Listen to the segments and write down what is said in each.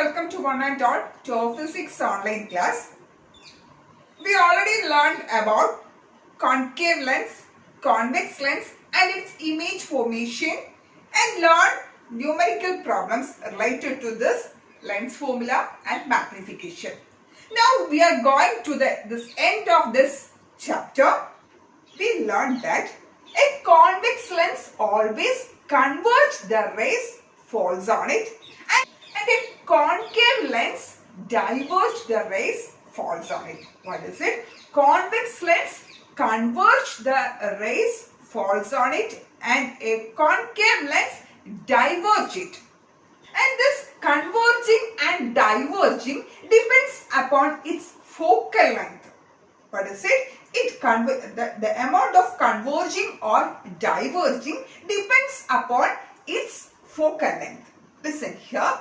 welcome to one and all to our physics online class. We already learned about concave lens, convex lens and its image formation and learned numerical problems related to this lens formula and magnification. Now we are going to this end of this chapter. We learned that a convex lens always converges the rays falls on it and a concave lens diverges the rays falls on it. What is it? Convex lens converge the rays falls on it and a concave lens diverge it. And this converging and diverging depends upon its focal length. What is it? The amount of converging or diverging depends upon its focal length. Listen here.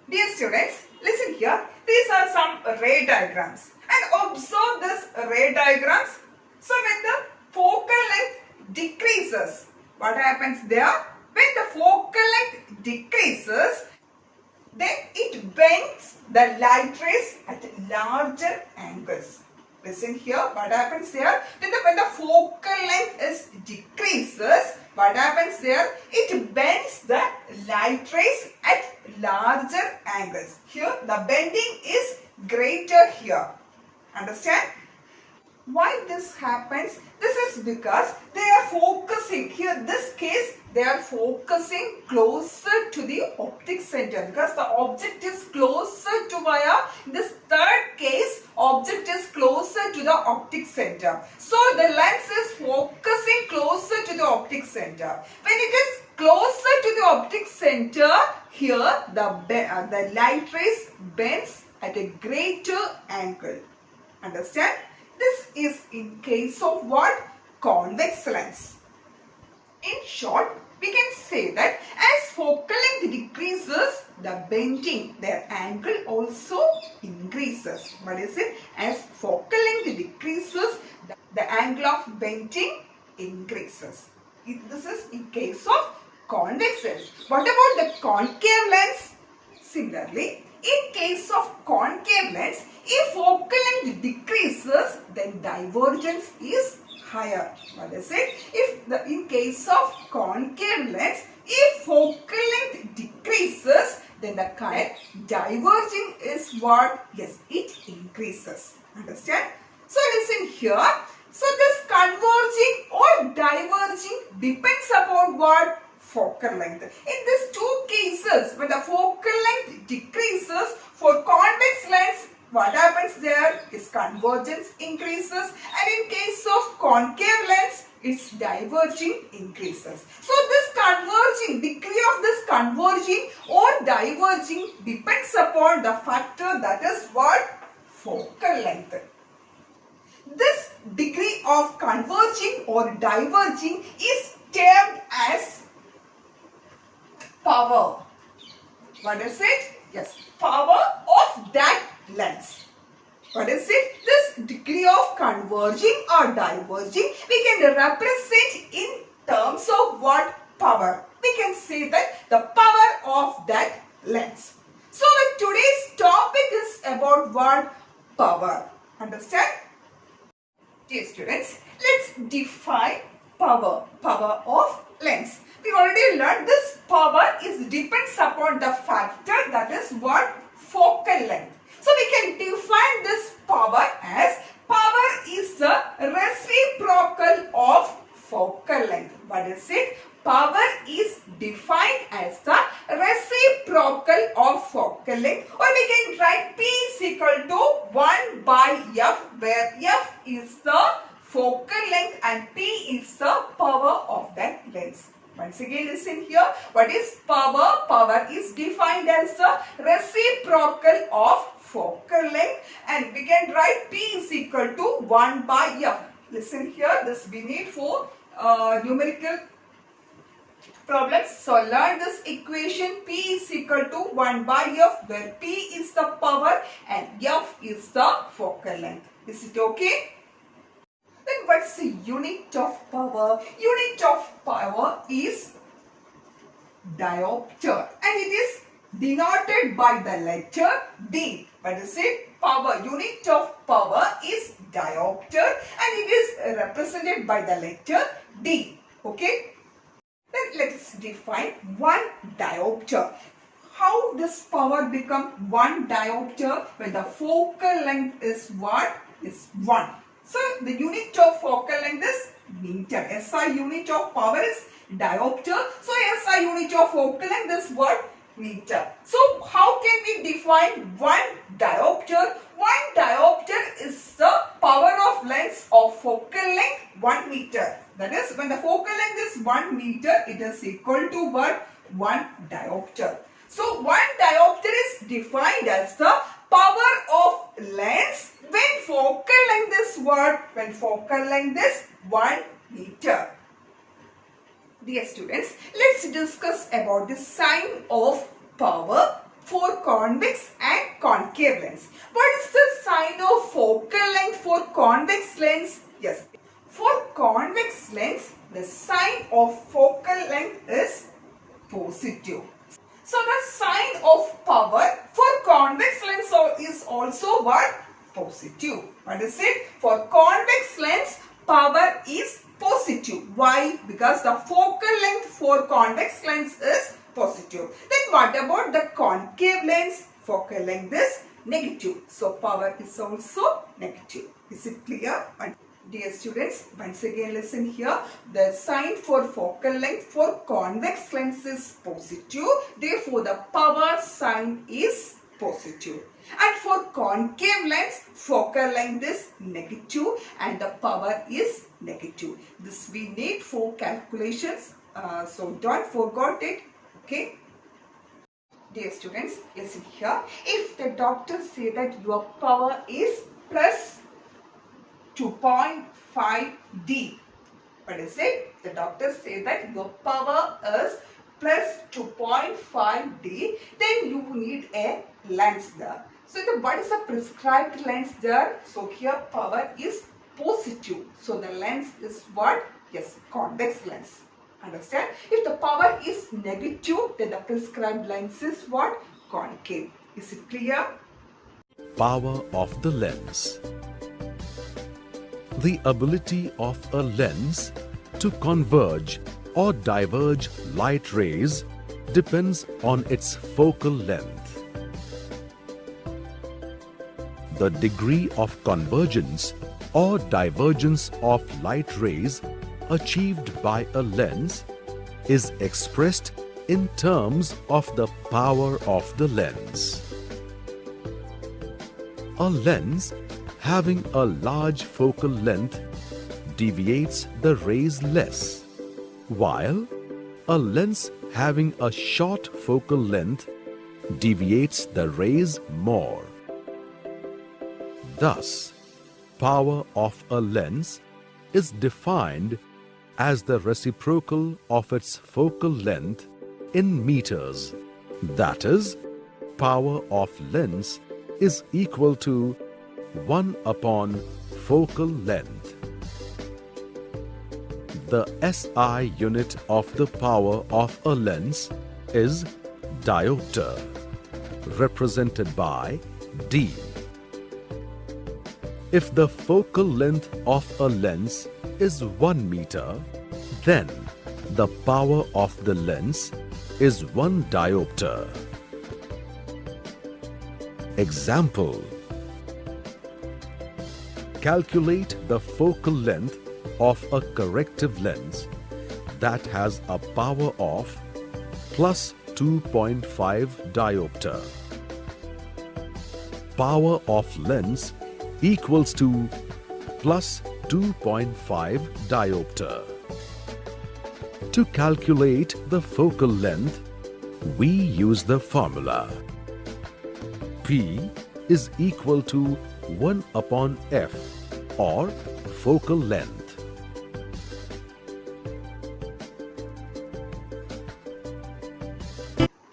Dear students, listen here. These are some ray diagrams and observe this ray diagrams. So when the focal length decreases, what happens there? When the focal length decreases, then it bends the light rays at larger angles. Listen here, what happens there? When the focal length is decreases, what happens there? It bends the light rays at larger angles. Here, the bending is greater here. Understand? Why this happens? This is because they are focusing. Here, this case, they are focusing closer to the optic center because the object is closer to this third case, object is closer to the optic center. So, the lens is focusing closer to the optic center. When it is closer to the optic center, here the light rays bends at a greater angle. Understand? This is in case of what? Convex lens. In short, we can say that as focal length decreases, the bending, their angle also increases. What is it? As focal length decreases, the angle of bending increases. This is in case of convex lens. What about the concave lens? Similarly, in case of concave lens, if focal length decreases, then divergence is higher. What is it? In case of concave lens, if focal length decreases, then the current diverging is what? Yes, it increases. Understand? So listen here. So this converging or diverging depends upon what? Focal length. In these two cases, when the focal length decreases, for convex lens, what happens there is convergence increases, and in case of concave lens, its diverging increases. So this converging, degree of this converging or diverging depends upon the factor that is what? Focal length. This degree of converging or diverging is termed as power. What is it? Yes, power of that lens. What is it? This degree of converging or diverging, we can represent in terms of what? Power. We can say that the power of that lens. So today's topic is about what? Power. Understand? Dear students, let's define power. Power of lens. We already learned this power depends upon the factor that is what? Focal length. So we can define this power as power is the reciprocal of focal length. What is it? Power is defined as the reciprocal of focal length, or we can write P is equal to 1 by F, where F is the focal length and P is the power of that lens. Once again, listen here. What is power? Power is defined as the reciprocal of focal length, and we can write P is equal to 1 by F. Listen here. This we need for numerical problems. So learn this equation. P is equal to 1 by F, where P is the power and F is the focal length. Is it okay? Then what's the unit of power? Unit of power is diopter, and it is denoted by the letter D. What is it? Power. Unit of power is diopter and it is represented by the letter D. Okay. Then let's define 1 diopter. How this power become 1 diopter? When the focal length is what? Is 1. So the unit of focal length is meter. SI unit of power is diopter. So SI unit of focal length is what? Meter. So how can we define 1 diopter? 1 diopter is the power of lens of focal length 1 meter. That is, when the focal length is 1 meter, it is equal to what? 1 diopter. So 1 diopter is defined as the power of lens when focal length is what? When focal length is 1 meter. Dear students, let's discuss about the sign of power for convex and concave lens. What is the sign of focal length for convex lens? Yes, for convex lens, the sign of focal length is positive. So the sign of power for convex lens is also what? Positive. What is it? For convex lens, power is positive. Why? Because the focal length for convex lens is positive. Then what about the concave lens? Focal length is negative. So power is also negative. Is it clear? Dear students, once again listen here. The sign for focal length for convex lens is positive. Therefore, the power sign is positive. And for concave lens, focal length is negative and the power is negative. This we need for calculations. So don't forget it. Okay. Dear students, listen here. If the doctor say that your power is plus 2.5 D. What is it? The doctor say that your power is plus 2.5 D. Then you need a lens there. So what is the prescribed lens there? So here power is positive. So the lens is what? Yes, convex lens. Understand? If the power is negative, then the prescribed lens is what? Concave. Is it clear? Power of the lens. The ability of a lens to converge or diverge light rays depends on its focal length. The degree of convergence or divergence of light rays achieved by a lens is expressed in terms of the power of the lens. A lens having a large focal length deviates the rays less, while a lens having a short focal length deviates the rays more. Thus, power of a lens is defined as the reciprocal of its focal length in meters. That is, power of lens is equal to 1 upon focal length. The SI unit of the power of a lens is diopter, represented by D. If the focal length of a lens is 1 meter, then the power of the lens is 1 diopter. Example: calculate the focal length of a corrective lens that has a power of plus 2.5 diopter. Power of lens equals to plus 2.5 diopter. To calculate the focal length, we use the formula. P is equal to 1 upon F, or focal length.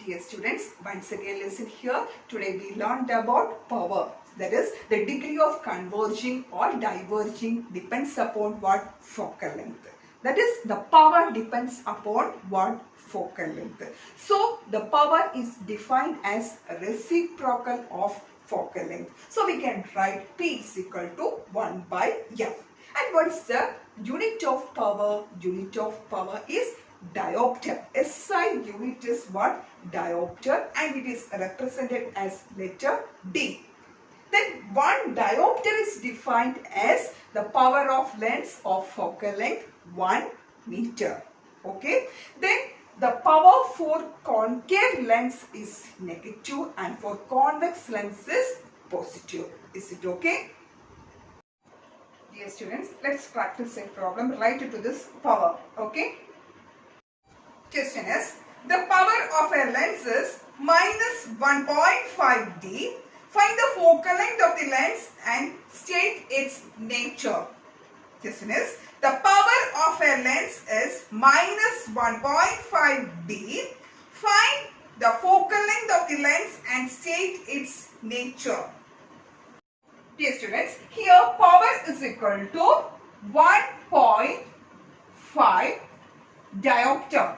Dear students, once again listen here. Today we learned about power. That is, the degree of converging or diverging depends upon what? Focal length. That is, the power depends upon what? Focal length. So the power is defined as reciprocal of focal length. So we can write P is equal to 1 by F. And what is the unit of power? Unit of power is diopter. SI unit is what? Diopter, and it is represented as letter D. Then 1 diopter is defined as the power of lens of focal length 1 meter. Okay. Then the power for concave lens is negative and for convex lens is positive. Is it okay? Dear students, let's practice a problem related to this power. Okay. Question is, the power of a lens is minus 1.5D. Find the focal length of the lens and state its nature. Question is, the power of a lens is minus 1.5D. Find the focal length of the lens and state its nature. Dear students, here power is equal to 1.5 diopter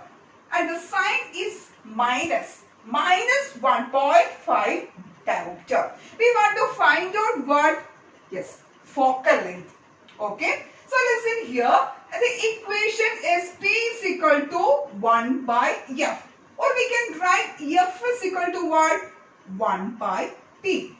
and the sign is minus 1.5 diopter. We want to find out what? Yes, focal length. Okay. So listen here, the equation is P is equal to 1 by F, or we can write F is equal to what? 1 by P.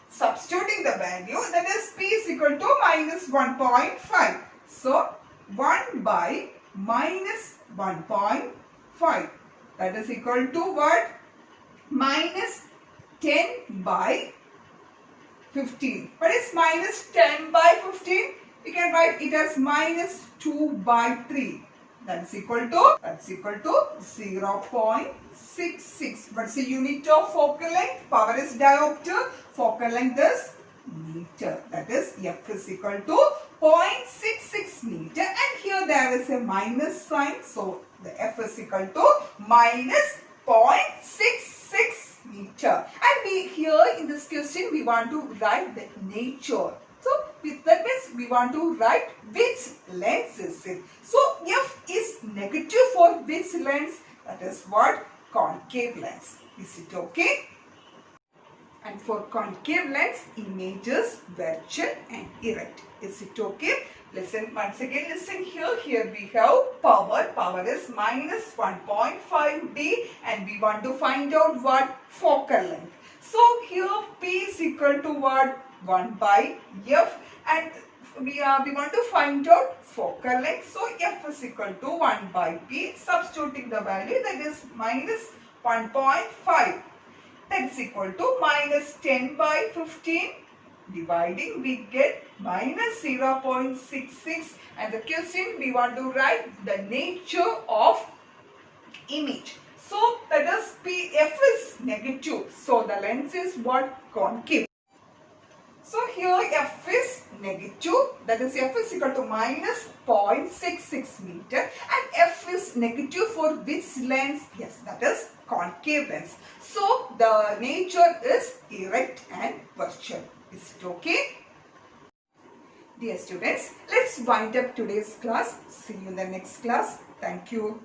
Substituting the value, that is P is equal to minus 1.5. So 1 by minus 1.5, that is equal to what? Minus 10 by 15. What is minus 10 by 15? We can write it as minus 2 by 3. That's equal to 0.66. What's the unit of focal length? Power is diopter. Focal length is meter. That is F is equal to 0.66 meter. And here there is a minus sign. So the F is equal to minus 0.66 meter. And we here in this question we want to write the nature. So with that means we want to write which lens is it. So F is negative for which lens? That is what? Concave lens. Is it okay? And for concave lens, image is virtual and erect. Is it okay? Listen once again. Listen here. Here we have power. Power is minus 1.5D and we want to find out what? Focal length. So here P is equal to what? 1 by F, and we want to find out focal length. So F is equal to 1 by P. Substituting the value, that is minus 1.5. That is equal to minus 10 by 15. Dividing, we get minus 0.66. And the question we want to write the nature of image. So that is F is negative. So the lens is what? Concave. So here F is negative, that is F is equal to minus 0.66 meter, and F is negative for which lens? Yes, that is concave lens. So the nature is erect and virtual. Is it okay? Dear students, let's wind up today's class. See you in the next class. Thank you.